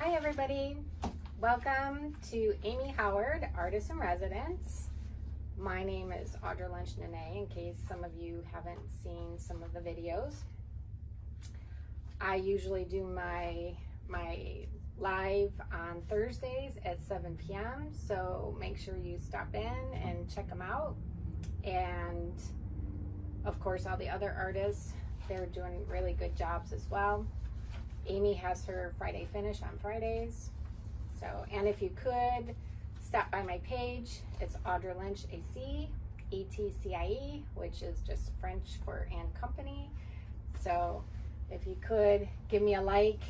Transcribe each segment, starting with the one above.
Hi everybody, welcome to Amy Howard, Artist in Residence. My name is Audra Lynch Nanay, in case some of you haven't seen some of the videos. I usually do my live on Thursdays at 7 p.m. so make sure you stop in and check them out. And of course all the other artists, they're doing really good jobs as well. Amy has her Friday finish on Fridays. So, and if you could stop by my page, it's Audra Lynch AC, ETCIE, which is just French for and company. So if you could give me a like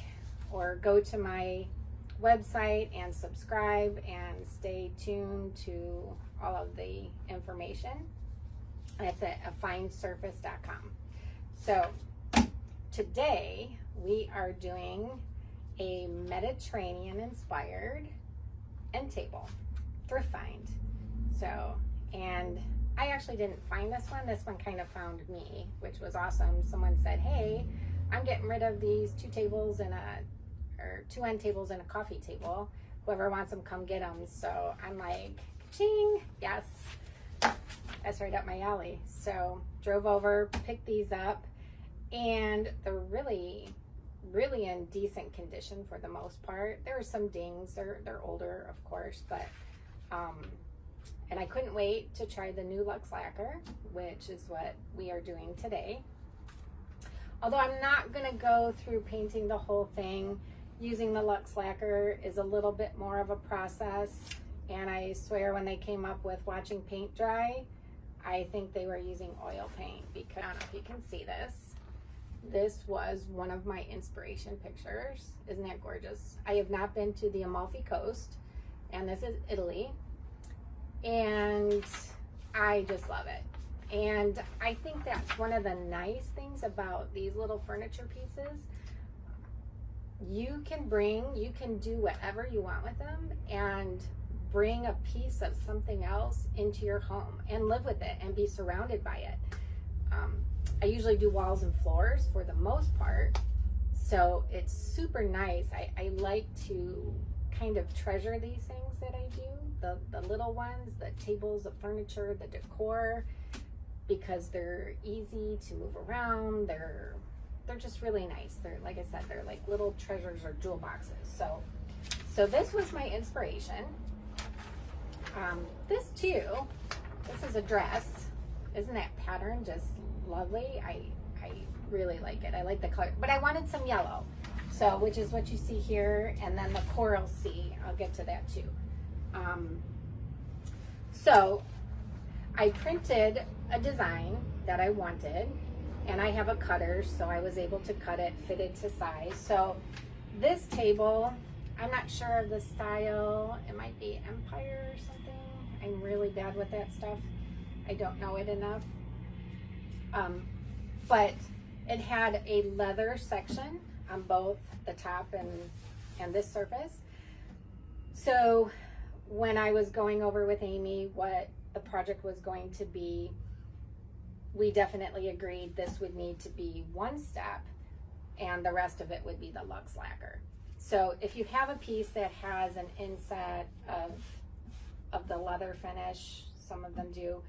or go to my website and subscribe and stay tuned to all of the information. That's at afinesurface.com. So today we are doing a Mediterranean inspired end table, thrift find. So, and I actually didn't find this one. This one kind of found me, which was awesome. Someone said, hey, I'm getting rid of these two tables and two end tables and a coffee table. Whoever wants them, come get them. So I'm like, ching, yes, that's right up my alley. So drove over, picked these up, and they're really in decent condition for the most part. There are some dings, they're older of course, but and I couldn't wait to try the new Lux Lacquer, which is what we are doing today. Although I'm not gonna go through painting the whole thing. Using the Lux Lacquer is a little bit more of a process, and I swear when they came up with watching paint dry, I think they were using oil paint, because I don't know if you can see this. This was one of my inspiration pictures. Isn't that gorgeous? I have not been to the Amalfi Coast, and this is Italy, and I just love it. And I think that's one of the nice things about these little furniture pieces. You can do whatever you want with them and bring a piece of something else into your home and live with it and be surrounded by it. I usually do walls and floors for the most part, so it's super nice. I like to kind of treasure these things that I do, the little ones, the tables, the furniture, the decor, because they're easy to move around. They're just really nice. They're, like I said, they're like little treasures or jewel boxes. So this was my inspiration. This too, this is a dress. Isn't that pattern just lovely? I really like it. I like the color, but I wanted some yellow, so which is what you see here, and then the coral sea. I'll get to that too. So I printed a design that I wanted, and I have a cutter, so I was able to cut it, fit it to size. So this table, I'm not sure of the style. It might be Empire or something. I'm really bad with that stuff. I don't know it enough. But it had a leather section on both the top and this surface. So when I was going over with Amy what the project was going to be, we definitely agreed this would need to be one step and the rest of it would be the Lux Lacquer. So if you have a piece that has an inset of the leather finish, some of them do,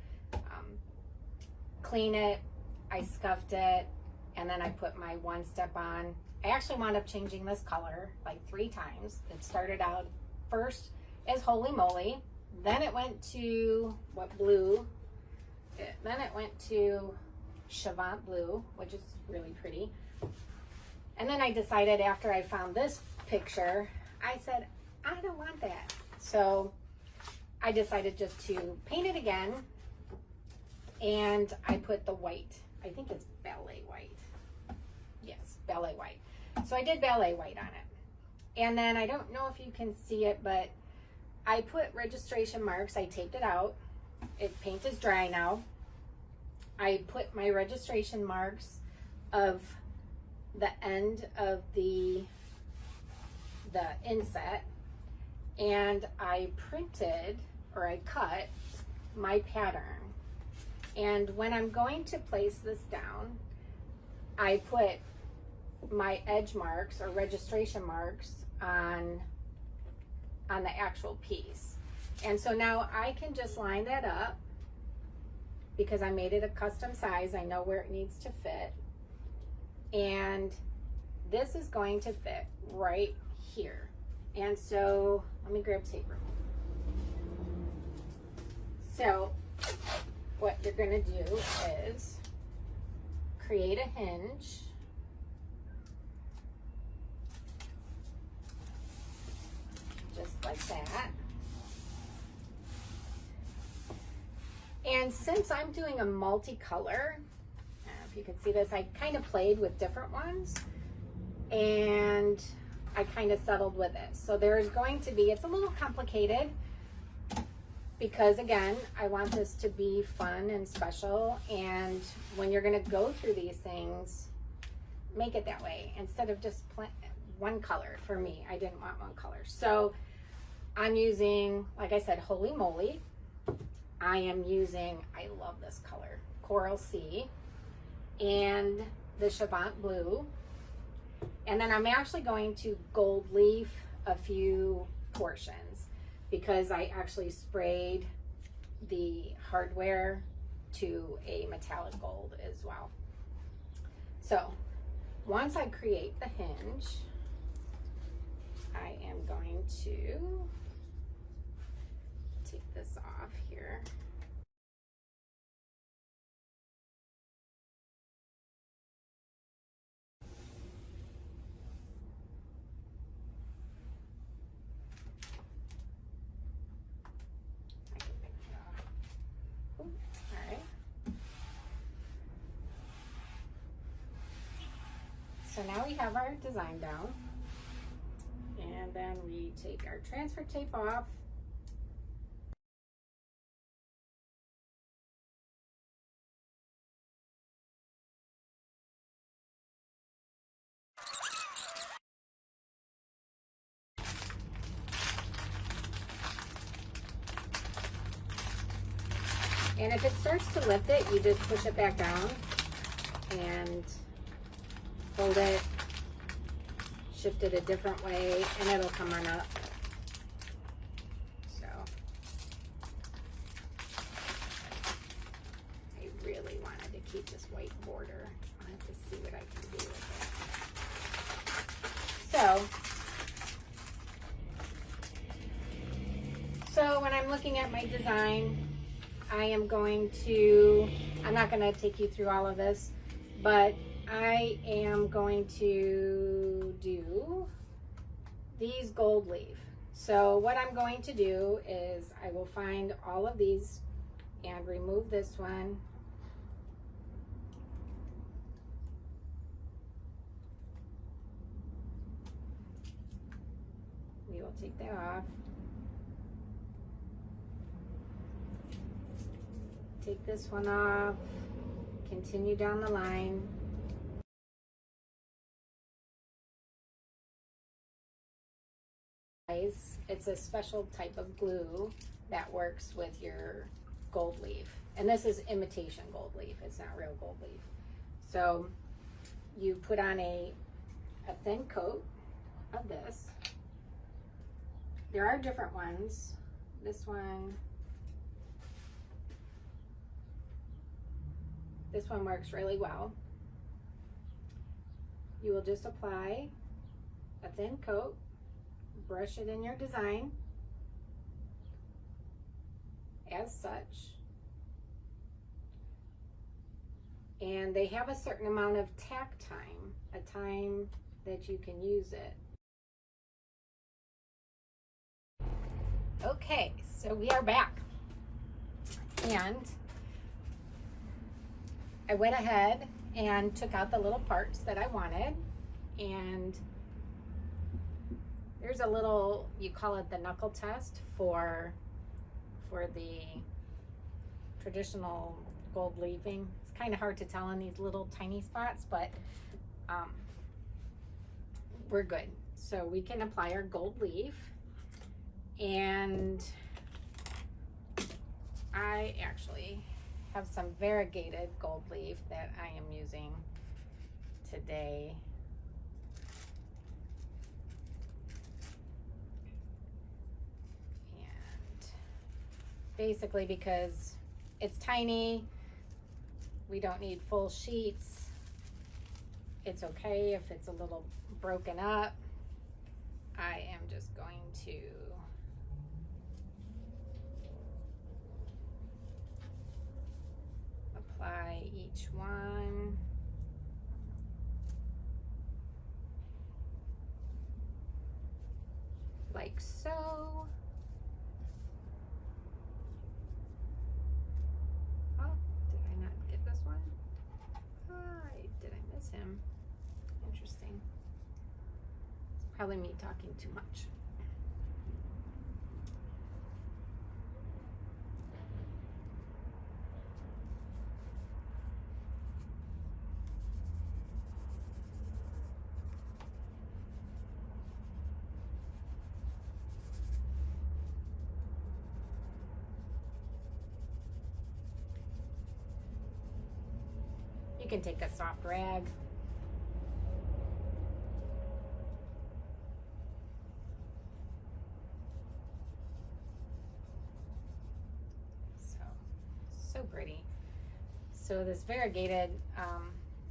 clean it. I scuffed it, and then I put my one step on. I actually wound up changing this color like 3 times. It started out first as Holy Moly, then it went to blue, then it went to Chavant Blue, which is really pretty. And then I decided after I found this picture, I said, I don't want that. So I decided just to paint it again, and I put the white. I think it's ballet white. Yes, ballet white. So I did ballet white on it. And then I don't know if you can see it, but I put registration marks. I taped it out. Paint is dry now. I put my registration marks of the end of the inset, and I printed, or I cut my pattern. And when I'm going to place this down, I put my edge marks or registration marks on the actual piece. And so now I can just line that up because I made it a custom size. I know where it needs to fit. And this is going to fit right here. And so let me grab tape. So what you're gonna do is create a hinge. Just like that. And since I'm doing a multicolor, if you can see this, I kind of played with different ones and I kind of settled with it. So there's going to be, it's a little complicated because again, I want this to be fun and special. And when you're going to go through these things, make it that way instead of just one color. For me, I didn't want one color. So I'm using, like I said, Holy Moly. I am using, I love this color, Coral Sea, and the Chavant Blue. And then I'm actually going to gold leaf a few portions because I actually sprayed the hardware to a metallic gold as well. So once I create the hinge, I am going to take this off here. I can pick it off. Ooh, all right. So now we have our design down. And then we take our transfer tape off. And if it starts to lift it, you just push it back down and hold it, shift it a different way, and it'll come on up. So I really wanted to keep this white border. I'll have to see what I can do with it. So when I'm looking at my design, I am going to, I'm not going to take you through all of this, but I am going to do these gold leaf. So what I'm going to do is I will find all of these and remove this one. We will take that off. Take this one off, continue down the line. It's a special type of glue that works with your gold leaf. And this is imitation gold leaf, it's not real gold leaf. So you put on a thin coat of this. There are different ones. This one works really well. You will just apply a thin coat, brush it in your design as such. And they have a certain amount of tack time, a time that you can use it. Okay, so we are back. And I went ahead and took out the little parts that I wanted, and there's a little, you call it the knuckle test for the traditional gold leafing. It's kind of hard to tell in these little tiny spots, but we're good. So we can apply our gold leaf, and I actually have some variegated gold leaf that I am using today. basically because it's tiny. We don't need full sheets. It's okay if it's a little broken up. I am just going to apply each one. Like so. Oh, did I not get this one? Did I miss him? Interesting. It's probably me talking too much. You can take a soft rag. So pretty. So this variegated,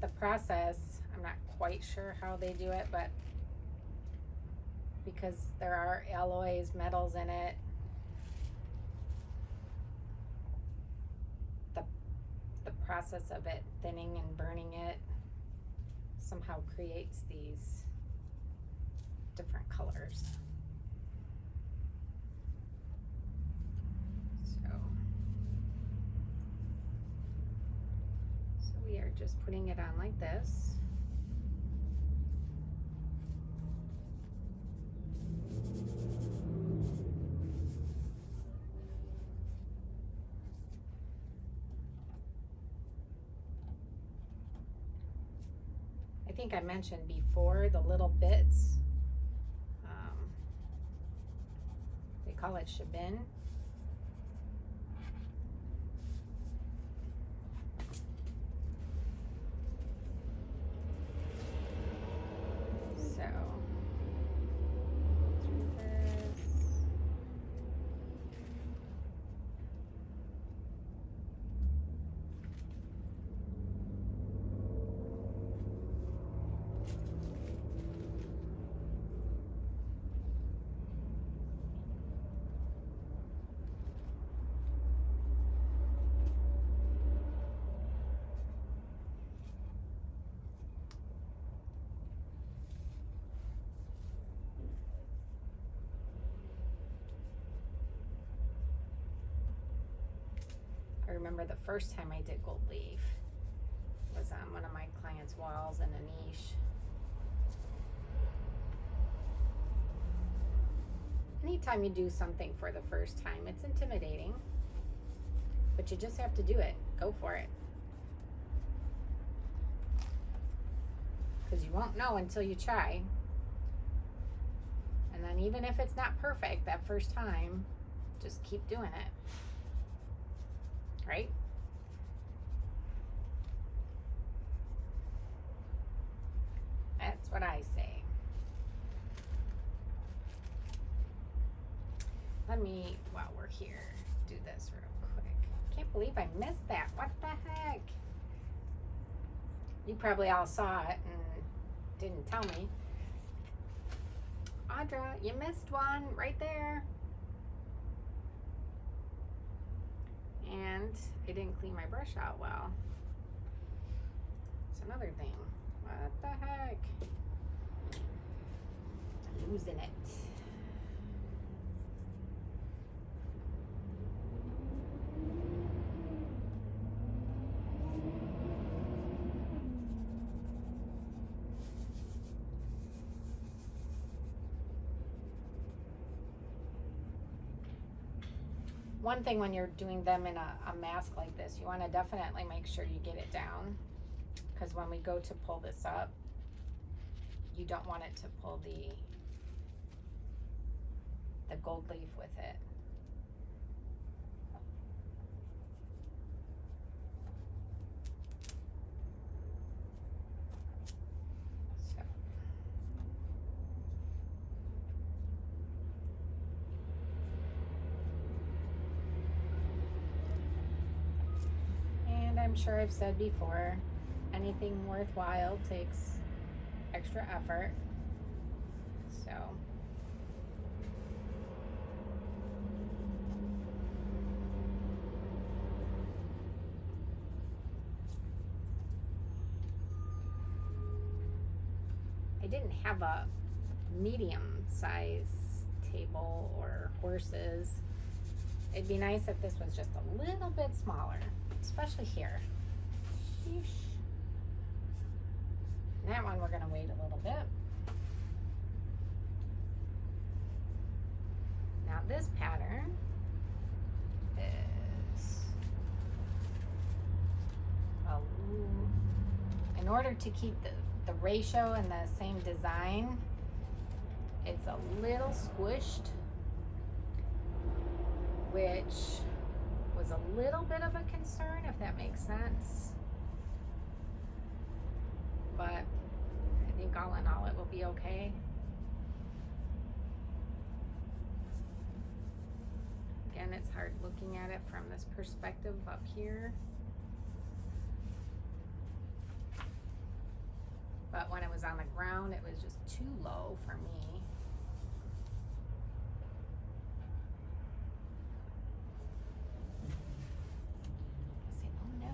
the process, I'm not quite sure how they do it, but because there are alloys, metals in it, the process of it thinning and burning it somehow creates these different colors. So we are just putting it on like this. I think I mentioned before the little bits, they call it shabin. So, through this. I remember the first time I did gold leaf was on one of my clients' walls in a niche. Anytime you do something for the first time, it's intimidating, but you just have to do it. Go for it. Because you won't know until you try. And then even if it's not perfect that first time, just keep doing it. Right? That's what I say. Let me, while we're here, do this real quick. Can't believe I missed that. What the heck? You probably all saw it and didn't tell me. Audra, you missed one right there. And I didn't clean my brush out well. It's another thing. What the heck? I'm losing it. One thing when you're doing them in a mask like this, you want to definitely make sure you get it down, because when we go to pull this up, you don't want it to pull the gold leaf with it. sure I've said before, anything worthwhile takes extra effort. So I didn't have a medium size table or horses. It'd be nice if this was just a little bit smaller, especially here. Sheesh. And that one we're gonna wait a little bit. Now this pattern is, in order to keep the ratio and the same design, it's a little squished, which was a little bit of a concern, if that makes sense. But I think all in all it will be okay. Again, it's hard looking at it from this perspective up here. But when it was on the ground, it was just too low for me. I say, oh no.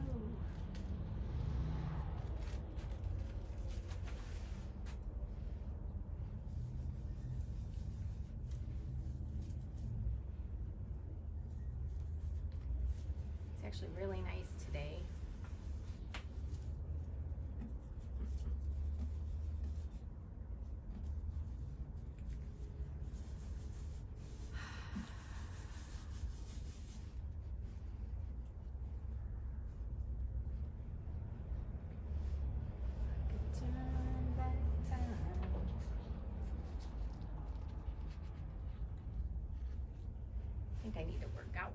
It's actually really nice today. I think I need to work out.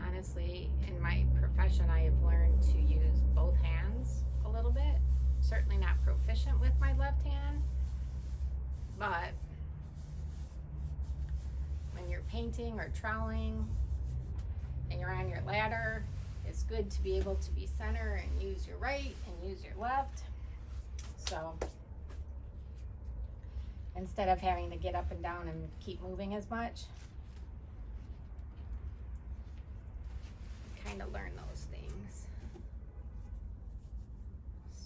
Honestly, in my profession, I have learned to use both hands a little bit. Certainly not proficient with my left hand, but when you're painting or troweling and you're on your ladder, it's good to be able to be center and use your right and use your left. So instead of having to get up and down and keep moving as much, kind of learn those things.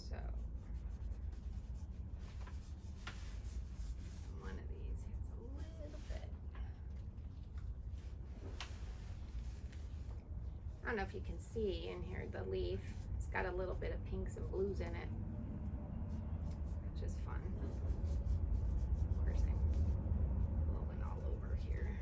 So one of these has a little bit. I don't know if you can see in here the leaf. It's got a little bit of pinks and blues in it, which is fun. Of course, I'm blowing all over here.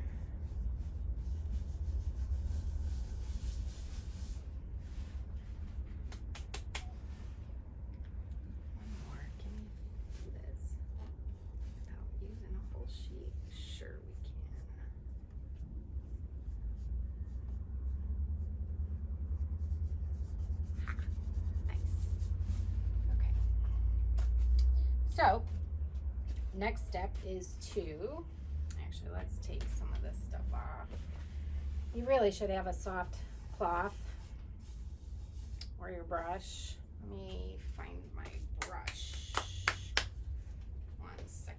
So next step is to, actually let's take some of this stuff off. You really should have a soft cloth or your brush. Let me find my brush. 1 second.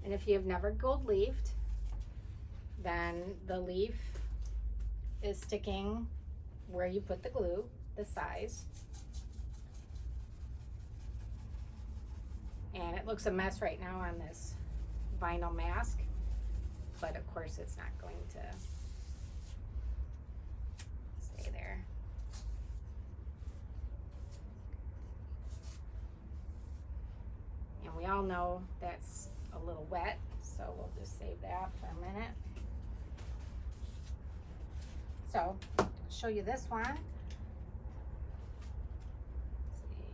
And if you have never gold leafed, then the leaf is sticking where you put the glue, the size. And it looks a mess right now on this vinyl mask, but of course it's not going to stay there. And we all know that's a little wet, so we'll just save that for a minute. So, I'll show you this one. Let's see.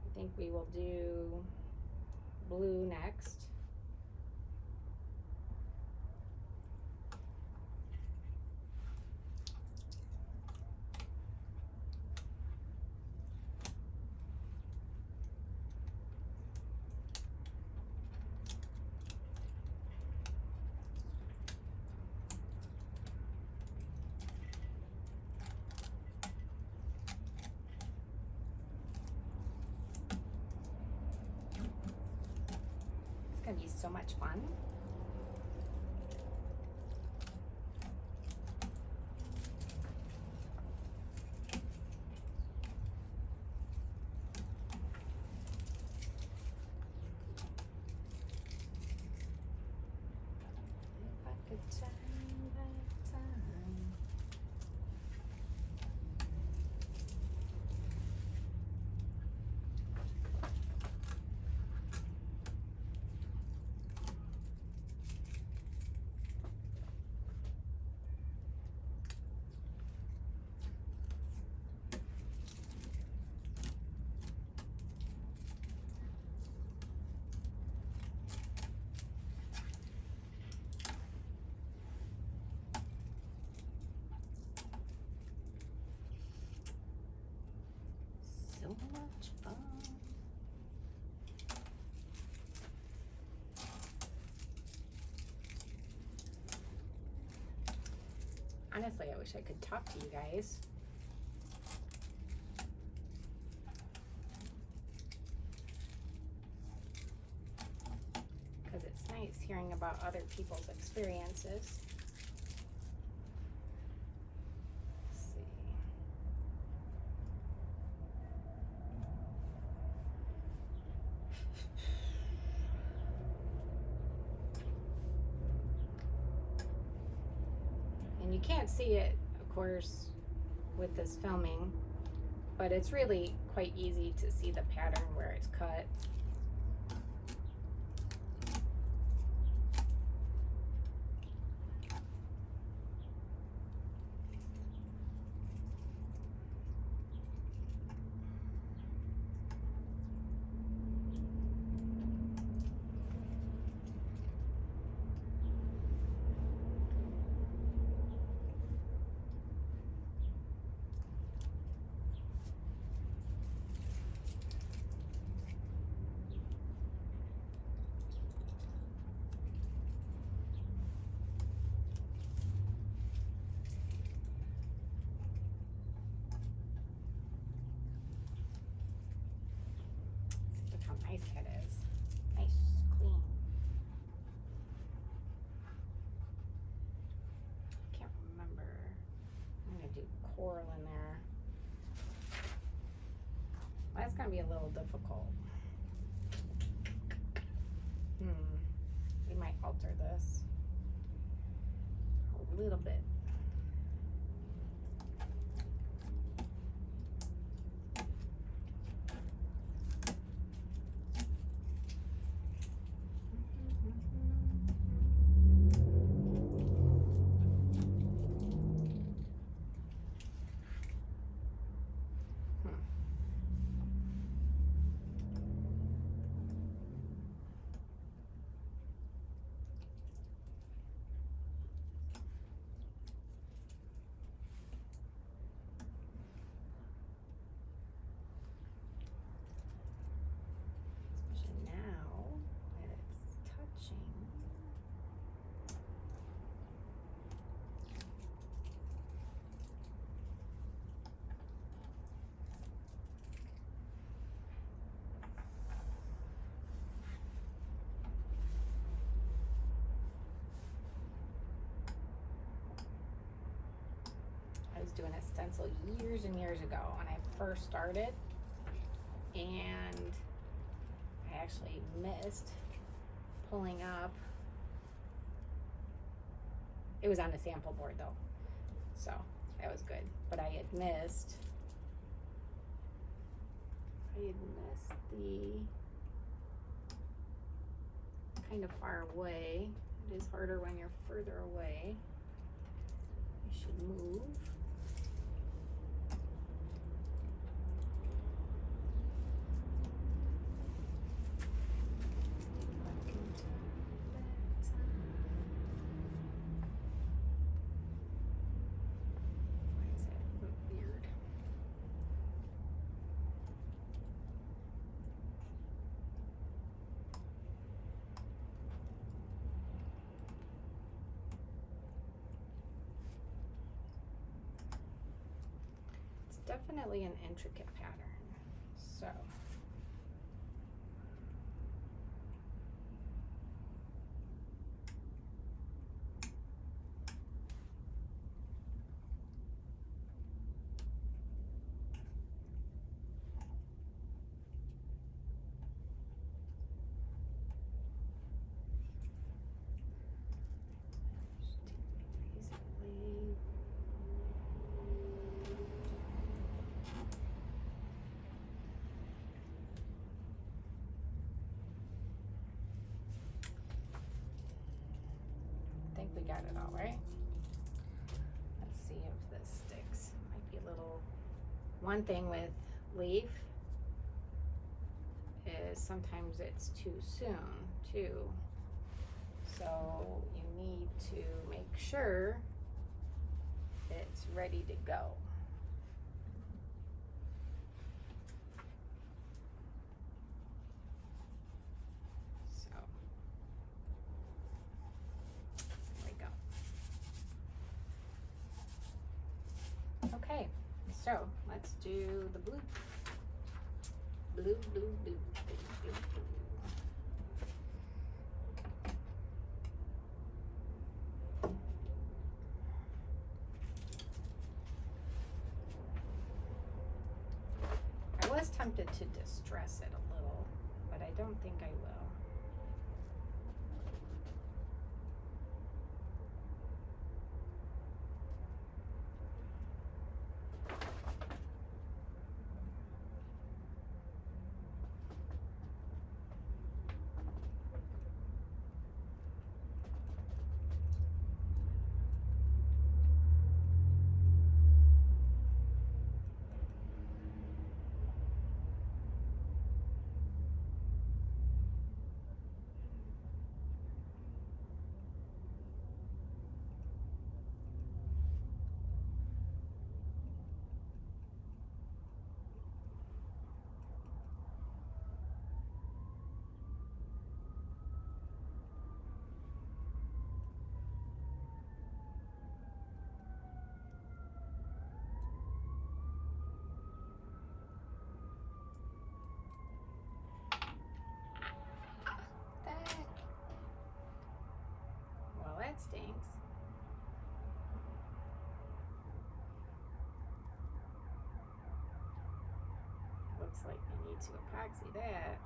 I think we will do blue next. It's gonna be so much fun. If I could turn back time. So much fun. Honestly, I wish I could talk to you guys. Because it's nice hearing about other people's experiences. Let's see. And you can't see it, of course, with this filming, but it's really quite easy to see the pattern where it's cut. Look how nice that is. Nice, clean. Can't remember. I'm gonna do coral in there. Well, that's gonna be a little difficult. We might alter this a little bit. doing a stencil years and years ago when I first started, and I actually missed pulling up. It was on a sample board though, so that was good. But I had missed the kind of far away. It is harder when you're further away. I should move. Definitely an intricate pattern. So we got it all right. Let's see if this sticks. Might be a little. One thing with leaf is sometimes it's too soon too. So you need to make sure it's ready to go. Okay, so let's do the blue. Blue, blue, blue, blue, blue, blue. I was tempted to distress it a little, but I don't think I will. That stinks. Looks like I need to epoxy that.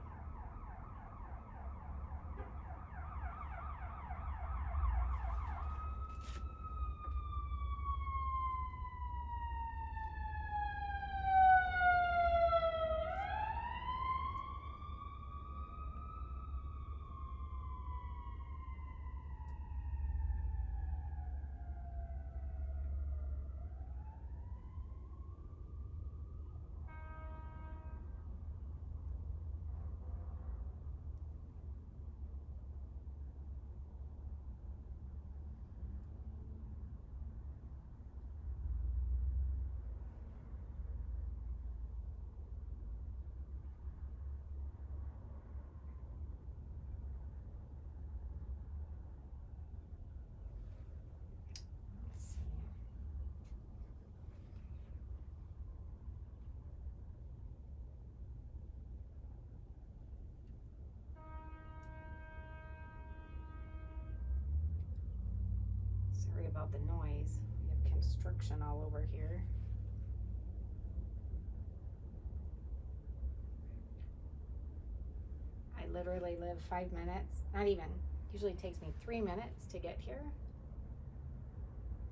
Sorry about the noise. We have construction all over here. I literally live 5 minutes, not even, usually takes me 3 minutes to get here.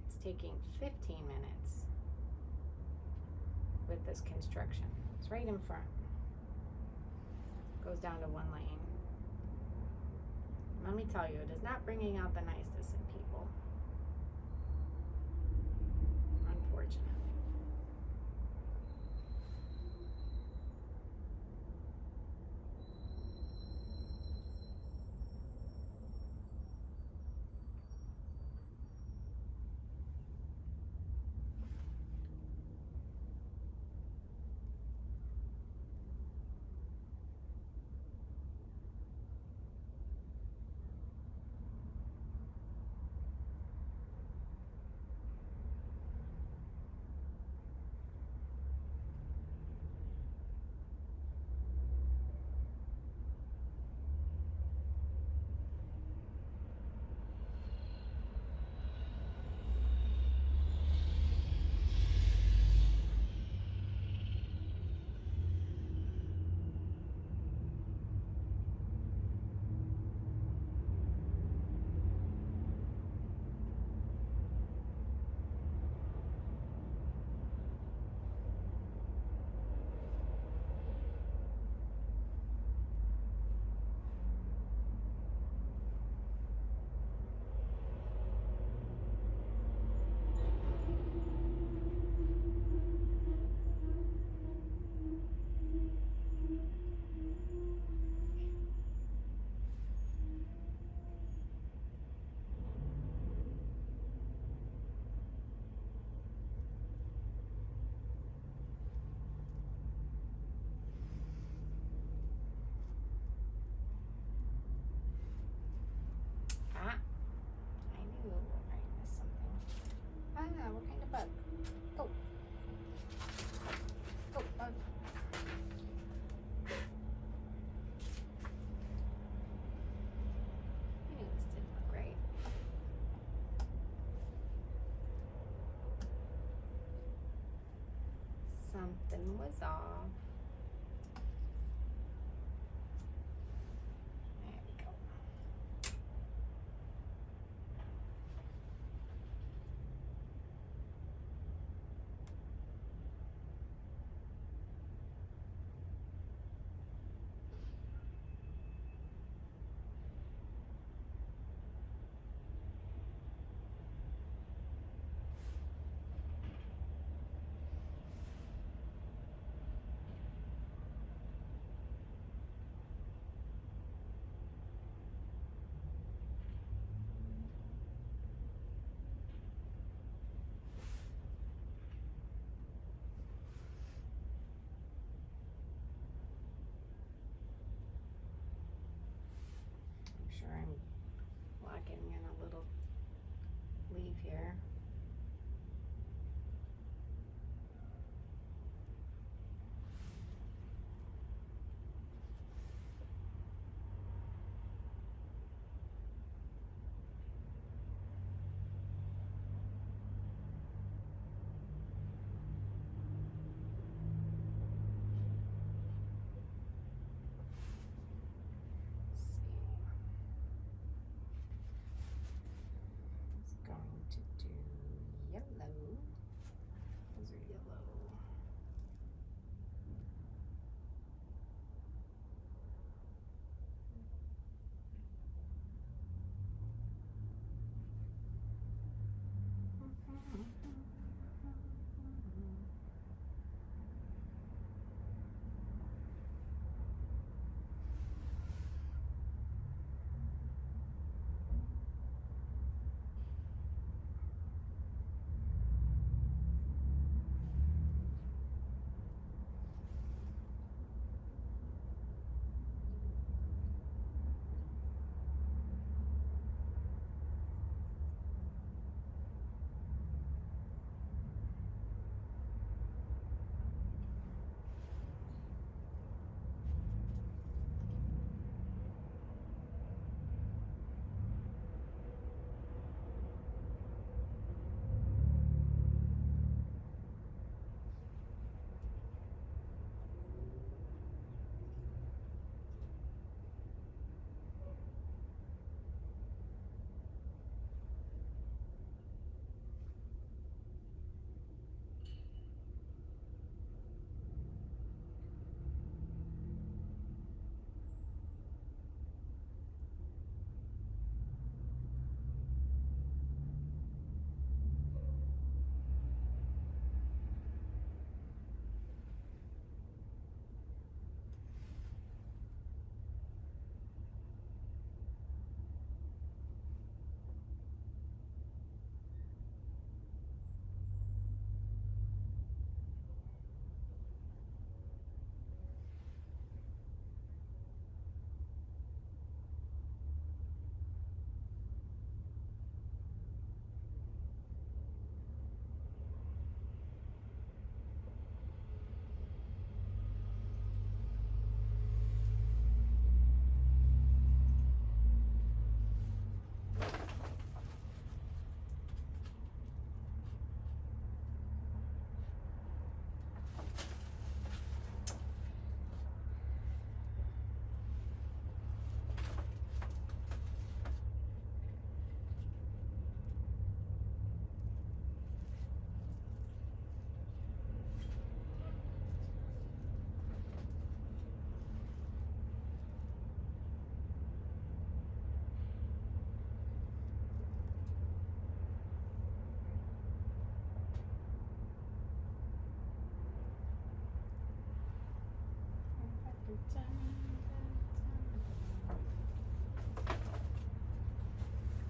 It's taking 15 minutes with this construction. It's right in front. Goes down to 1 lane. Let me tell you, it is not bringing out the nicest in people. Unfortunately. What kind of bug? Go. Go, bug. I knew this didn't look right. Something was off. There we go.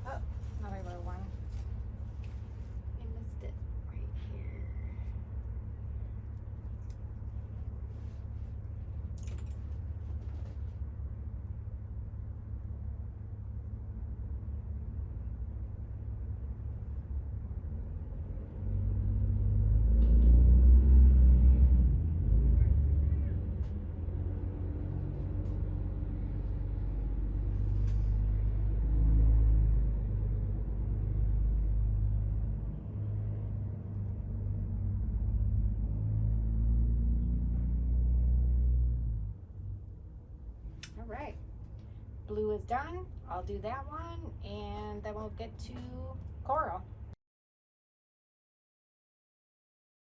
Oh, another little one. I missed it right here. All right, blue is done. I'll do that one and then we'll get to coral.